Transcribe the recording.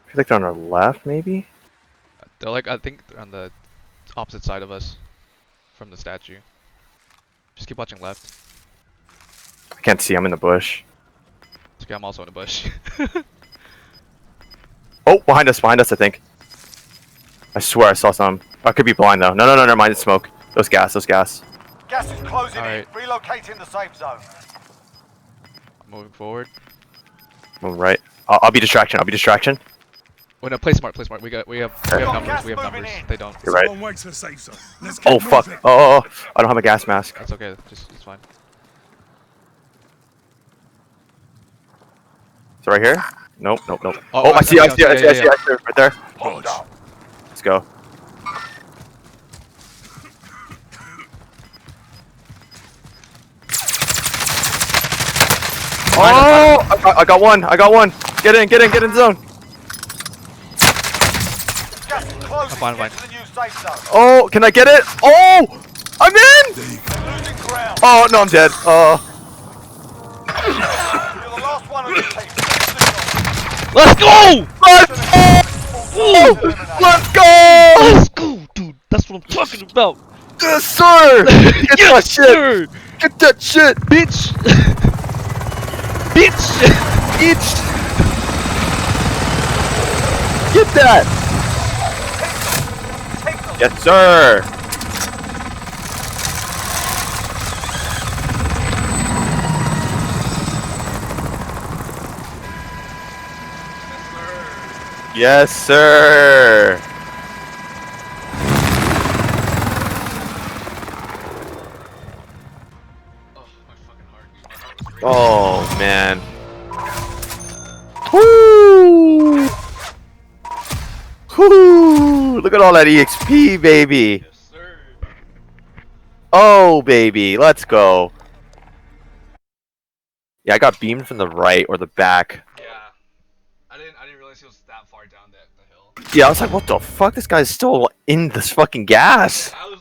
I feel like they're on our left, maybe? They're like, I think they're on the opposite side of us from the statue. Just keep watching left. I can't see. I'm in the bush. It's okay, I'm also in the bush. Oh, behind us, I think. I swear I saw some. I could be blind though. No, no, no, never mind. It's smoke. Those gas, those gas. Gas is closing Alright. in. Relocating the safe zone. I'm moving forward. All right. I'll be distraction. I'll be distraction. Wait, no, play smart, play smart. We have numbers, gas we have moving numbers. in. They don't. You're right. Long way to the safe zone. Let's get Oh fuck. moving. Oh, I don't have a gas mask. That's okay, just, it's fine. Is it right here? Nope, nope, nope. Oh, Oh, I see, I see, I see, I yeah, see, yeah. I see, right there. Hold up. Let's go. Oh, I got one. I got one. Get in the zone. Gas is closing. I'm fine, Get I'm to the new safe zone. Oh, can I get it? Oh, I'm in. Losing ground. Oh no, I'm dead. You're the last one on your team. Finish the job. Let's go! Let's go! Let's go, dude! That's what I'm talking about! Yes, sir! Get that Yes, shit! sir! Get that shit! Bitch! Bitch! Bitch! Get that! Yes, sir! Yes, sir! Oh, man. Woo! Woo! Look at all that EXP, baby! Yes, sir! Oh, baby, let's go. Yeah, I got beamed from the right or the back. Yeah. I didn't realize he was that far down the hill. Yeah, I was like, what the fuck? This guy's still in this fucking gas. I was